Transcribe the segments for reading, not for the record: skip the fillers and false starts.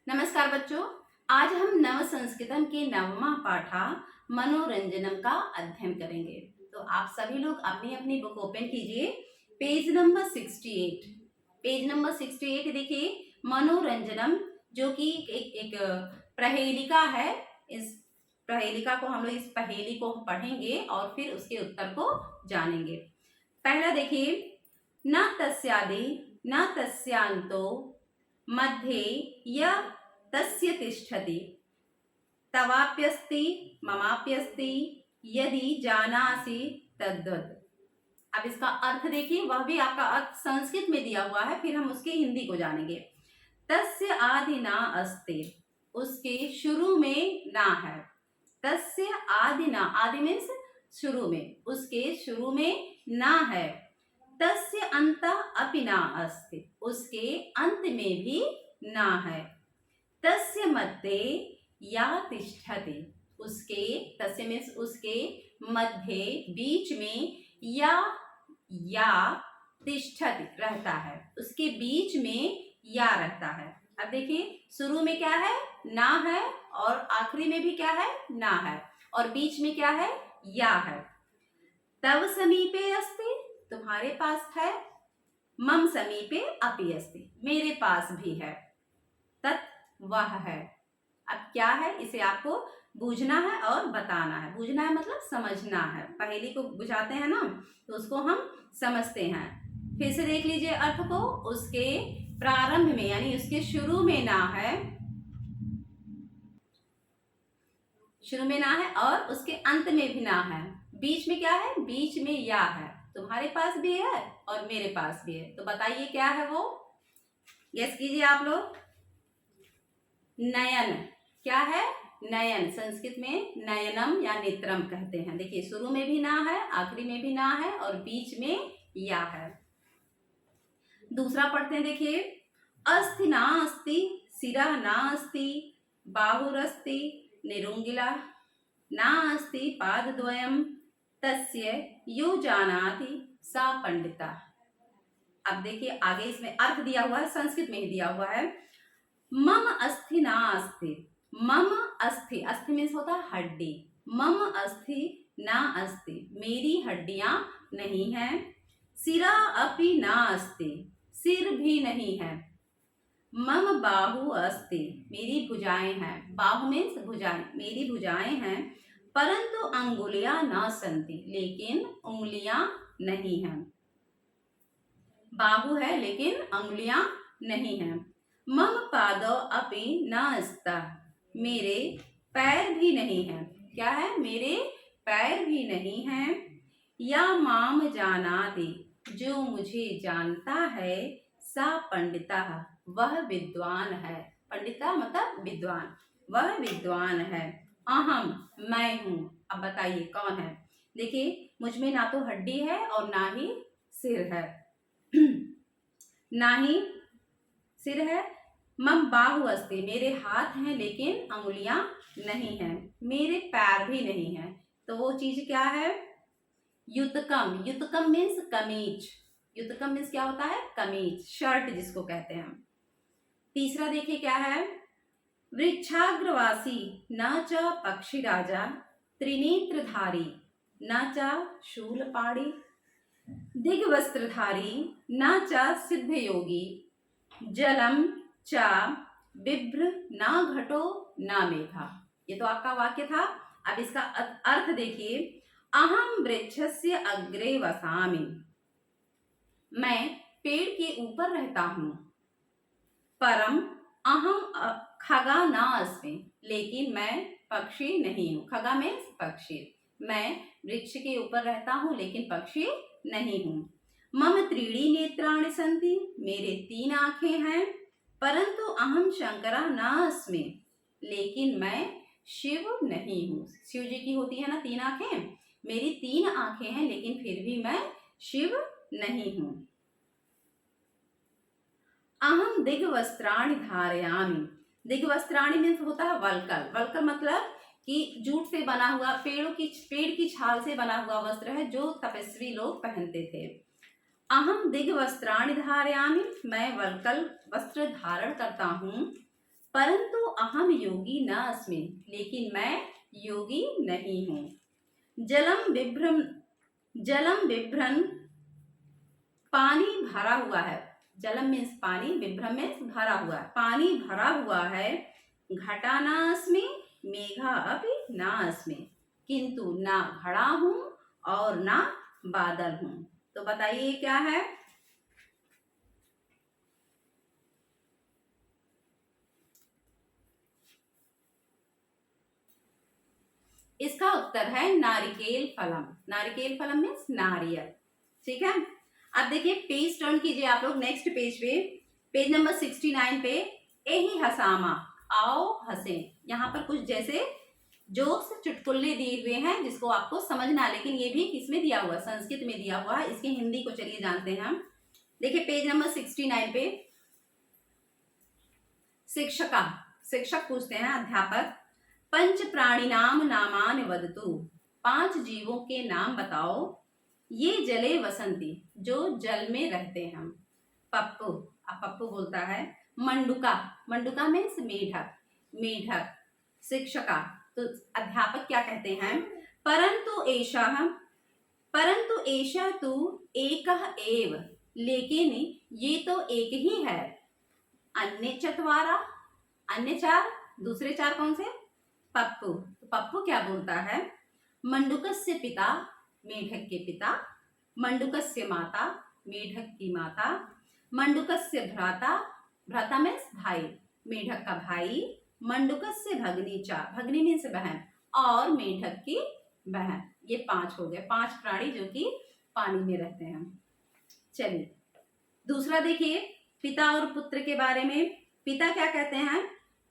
नमस्कार बच्चों, आज हम नव संस्कृतम के नवमा पाठा मनोरंजनम का अध्ययन करेंगे। तो आप सभी लोग अपनी अपनी बुक ओपन कीजिए, पेज नंबर 68। पेज नंबर 68 देखिए, मनोरंजनम जो कि एक प्रहेलिका है। इस प्रहेलिका को हम लोग इस पहेली को पढ़ेंगे और फिर उसके उत्तर को जानेंगे। पहला देखिए, न तस्यादि न तस्यांतो मध्ये य तस्य तिष्ठति तवाप्यस्ति ममाप्यस्ति यदि जानासि तद्वत्। अब इसका अर्थ देखिए, वह भी आपका अर्थ संस्कृत में दिया हुआ है, फिर हम उसके हिंदी को जानेंगे। तस्य आदि ना अस्ति, उसके शुरू में ना है। तस्य आदि ना, आदि मीन्स शुरू में, उसके शुरू में ना है। तस्य अंत अपि ना अस्ति, उसके अंत में भी ना है। तस्य मध्ये या तिष्ठति, उसके, तस्य मीन्स उसके, मध्य बीच में, या तिष्ठति रहता है, उसके बीच में या रहता है। अब देखिए, शुरू में क्या है? ना है, और आखिरी में भी क्या है? ना है, और बीच में क्या है? या है। तव समीपे अस्ति, तुम्हारे पास है। मम समीपे अपि अस्ति, मेरे पास भी है। तत्, वह है। अब क्या है, इसे आपको बूझना है और बताना है। बूझना है मतलब समझना है। पहेली को बुझाते हैं ना, तो उसको हम समझते हैं। फिर से देख लीजिए अर्थ को। उसके प्रारंभ में यानी उसके शुरू में ना है, शुरू में ना है, और उसके अंत में भी ना है। बीच में क्या है? बीच में या है। तुम्हारे पास भी है और मेरे पास भी है। तो बताइए क्या है वो? गेस कीजिए आप लोग। नयन। क्या है? नयन। संस्कृत में नयनम या नेत्रम कहते हैं। देखिए, शुरू में भी ना है, आखिरी में भी ना है, और बीच में या है। दूसरा पढ़ते हैं, देखिए। अस्थि ना अस्ति, सिरा ना अस्ति, बाहुरस्ति निरुंगिला, ना अस्ति पादद्वयम, तस्य यो जानाति सा पंडिता। अब देखिए आगे इसमें अर्थ दिया हुआ है, संस्कृत में ही दिया हुआ है। मम अस्थि ना अस्ति, मम अस्थि, अस्थि मीन्स होता है हड्डी। मम अस्थि ना अस्ति, मेरी हड्डियां नहीं हैं। सिरा अपि ना अस्ति, सिर भी नहीं है। मम बाहु अस्ति, मेरी भुजाएं हैं। बाहु मीन्स भुजाएं, मेरी भुजाएं हैं। परंतु अंगुलियां न संति, लेकिन उंगलियां नहीं हैं। बाहु है लेकिन अंगुलियां नहीं हैं। मम पादो अपि न स्तः, मेरे पैर भी नहीं हैं। क्या है? मेरे पैर भी नहीं हैं। या माम जानाति, जो मुझे जानता है। सा पंडिता, वह विद्वान है। पंडिता मतलब विद्वान, वह विद्वान है। अहम, मैं हूँ। अब बताइए कौन है? देखिए, मुझ में ना तो हड्डी है और ना ही सिर है। ना ही सिर है। मम बाहु अस्ति, मेरे हाथ हैं लेकिन अंगुलियां नहीं हैं। मेरे पैर भी नहीं हैं। तो वो चीज क्या है? युतकम। युतकम मीन्स कमीज। युतकम मीन्स क्या होता है? कमीज, शर्ट जिसको कहते हैं। तीसरा देखिए क्या है? वृक्षाग्रवासी न च पक्षी राजा, त्रिनेत्रधारी न च शूलपाणी, दिग्वस्त्रधारी न च सिद्ध योगी, जलम च बिभ्र न घटो न मेघा। ये तो आपका वाक्य था। अब इसका अर्थ देखिए। अहम वृक्षस्य अग्रे वसामि, मैं पेड़ के ऊपर रहता हूँ। परम अहम खगा न अस्मि, लेकिन मैं पक्षी नहीं हूँ। खगा मीन्स पक्षी। मैं वृक्ष के ऊपर रहता हूँ लेकिन पक्षी नहीं हूँ। मम त्रीणि नेत्राणि सन्ति, मेरे 3 आंखें हैं। परंतु अहम शंकरा न अस्मि, लेकिन मैं शिव नहीं हूँ। शिव जी की होती है ना 3 आंखें, मेरी 3 आंखें हैं लेकिन फिर भी मैं शिव नहीं हूँ। अहम दिग्वस्त्राणि धारयामि, दिग्वस्त्राणि मीन्स होता है वल्कल। वल्कल मतलब कि जूट से बना हुआ, पेड़ की छाल से बना हुआ वस्त्र है जो तपस्वी लोग पहनते थे। अहम दिग्वस्त्राणि धारयामि, मैं वल्कल वस्त्र धारण करता हूँ। परंतु अहम योगी न अस्मि, लेकिन मैं योगी नहीं हूँ। जलम बिभ्रन, पानी भरा हुआ है। जलम मीन्स पानी, विभ्रम मीन्स भरा हुआ है, पानी भरा हुआ है। घटा नास्मि, मेघा अपि नास्मि, किंतु ना घड़ा हूं और ना बादल हूं। तो बताइए क्या है? इसका उत्तर है नारिकेल फलम। नारिकेल फलम मीन्स नारियल। ठीक है, अब देखिए पेज टर्न कीजिए आप लोग नेक्स्ट पेज पे, पेज नंबर 69 पे। एही हसामा, आओ हंसे। यहाँ पर कुछ जैसे जोक्स, चुटकुल्ले दिए हुए हैं जिसको आपको समझना, लेकिन ये भी किसमें दिया हुआ, संस्कृत में दिया हुआ है। इसकी हिंदी को चलिए जानते हैं हम। देखिए पेज नंबर 69 पे शिक्षक पूछते हैं, अध्यापक, पंच प्राणिनाम नामान वदतु, 5 जीवों के नाम बताओ। ये जले वसंती, जो जल में रहते हैं। पप्पू, अब पप्पू बोलता है। मंडुका मीन्स मेढक। शिक्षका, तो अध्यापक क्या कहते हैं? परंतु एषा तु एकः एव, लेकिन ये तो एक ही है। अन्य 4, दूसरे 4 कौन से? पप्पू। तो पप्पू क्या बोलता है? मंडुकस्य पिता, मेढक के पिता। मंडुकस्य माता, मेढक की माता। मंडुकस्य भ्राता मीन्स भाई, मेढक का भाई। मंडुकस्य भगनी च, भगनी मीन्स बहन, और मेढक की बहन। ये 5 हो गए, 5 प्राणी जो कि पानी में रहते हैं। चलिए दूसरा देखिए, पिता और पुत्र के बारे में। पिता क्या कहते हैं?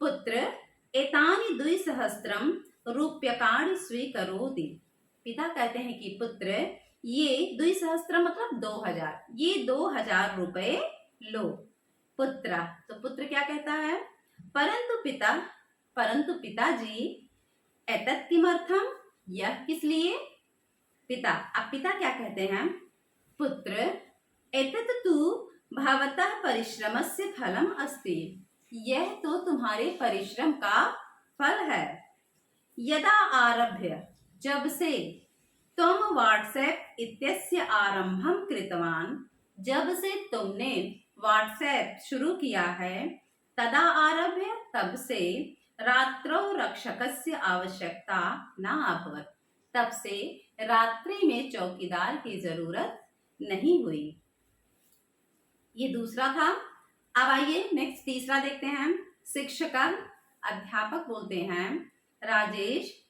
पुत्र, एतानि 2,000 रूप्यकाणि स्वीकरोति। पिता कहते हैं कि पुत्र, ये 2,000 मतलब 2,000, ये 2,000 रुपए लो। पुत्र, तो पुत्र क्या कहता है? परंतु पिताजी, एतत् किमर्थम, यह किस लिए? पिता, अब पिता क्या कहते हैं? पुत्र, एतत् तु भवतः परिश्रमस्य फलम अस्ति, यह तो तुम्हारे परिश्रम का फल है। यदा आरभ्य, जब से, तुम व्हाट्सएप इत्यस्य आरंभम कृतवान, जब से तुमने व्हाट्सएप शुरू किया है। तदा आरभ्य, तब से, रात्रौ रक्षकस्य आवश्यकता न अभवत्, तब से रात्रि में चौकीदार की जरूरत नहीं हुई। ये दूसरा था। अब आइए नेक्स्ट तीसरा देखते हैं। शिक्षक, अध्यापक बोलते हैं, राजेश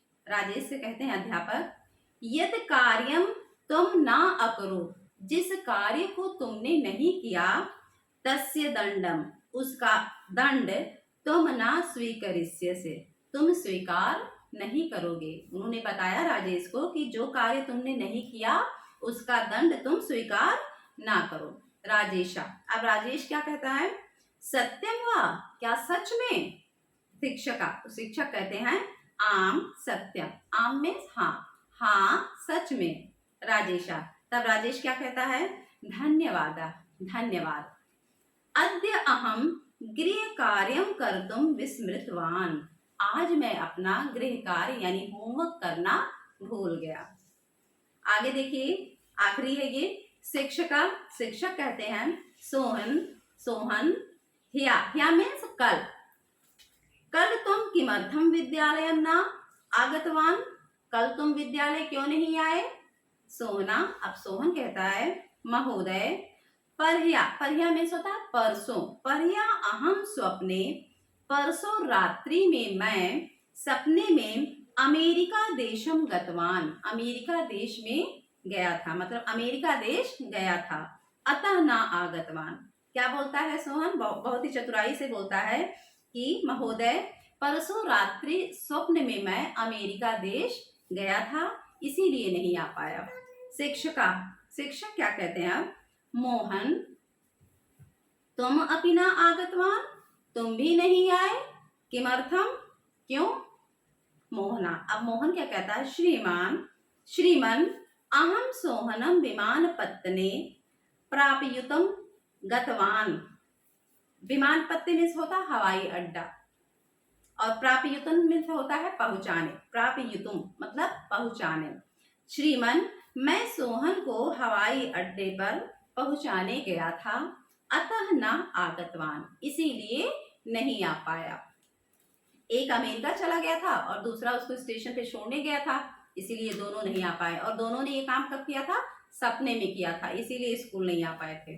से कहते हैं अध्यापक, यद कार्यम तुम ना अकरो, जिस कार्य को तुमने नहीं किया, तस्य दंडम, उसका दंड, तुम ना स्वीकरिष्यसे, तुम स्वीकार नहीं करोगे। उन्होंने बताया राजेश को कि जो कार्य तुमने नहीं किया उसका दंड तुम स्वीकार ना करो। राजेशा, अब राजेश क्या कहता है? सत्यम वा, क्या सच में? शिक्षका, तो शिक्षक कहते हैं आम सत्यम, आम मीन्स हाँ सच में। राजेशा, तब राजेश क्या कहता है? धन्यवाद। अद्य अहम गृह कार्यम कर्तुम विस्मृतवान, आज मैं अपना गृह कार्य यानी होमवर्क करना भूल गया। आगे देखिए, आखिरी है ये। शिक्षक कहते हैं सोहन, ह्या मीन्स कल तुम किमर्थम विद्यालयम न आगतवान, कल तुम विद्यालय क्यों नहीं आए? सोहना, अब सोहन कहता है महोदय, परह्या मीन्स होता है परसों, परह्या अहम स्वप्ने, परसों रात्रि में मैं सपने में अमेरिका देशम गतवान, अमेरिका देश में गया था, मतलब अमेरिका देश गया था। अतः ना आगतवान, क्या बोलता है सोहन? बहुत ही चतुराई से बोलता है कि महोदय, परसों रात्रि स्वप्न में मैं अमेरिका देश गया था, इसीलिए नहीं आ पाया। शिक्षक क्या कहते हैं? मोहन, तुम अपि ना आगतवान, तुम भी नहीं आए। किमर्थम, क्यों? मोहना, अब मोहन क्या कहता है? श्रीमन अहम सोहनम विमानपत्तने प्रापयुतम गतवान, विमानपत्ते में होता हवाई अड्डा, और प्रापयुतम में होता है पहुंचाने, प्रापयुतुम मतलब पहुंचाने। श्रीमन, मैं सोहन को हवाई अड्डे पर पहुंचाने गया था, अतः न आगतवान, इसीलिए नहीं आ पाया। एक अमेरिका चला गया था और दूसरा उसको स्टेशन पे छोड़ने गया था, इसीलिए दोनों नहीं आ पाए। और दोनों ने ये काम कब किया था? सपने में किया था, इसीलिए स्कूल नहीं आ पाए थे।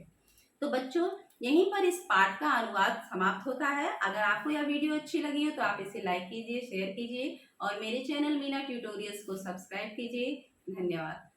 तो बच्चों, यहीं पर इस पाठ का अनुवाद समाप्त होता है। अगर आपको यह वीडियो अच्छी लगी हो तो आप इसे लाइक कीजिए, शेयर कीजिए और मेरे चैनल मीना ट्यूटोरियल्स को सब्सक्राइब कीजिए। धन्यवाद।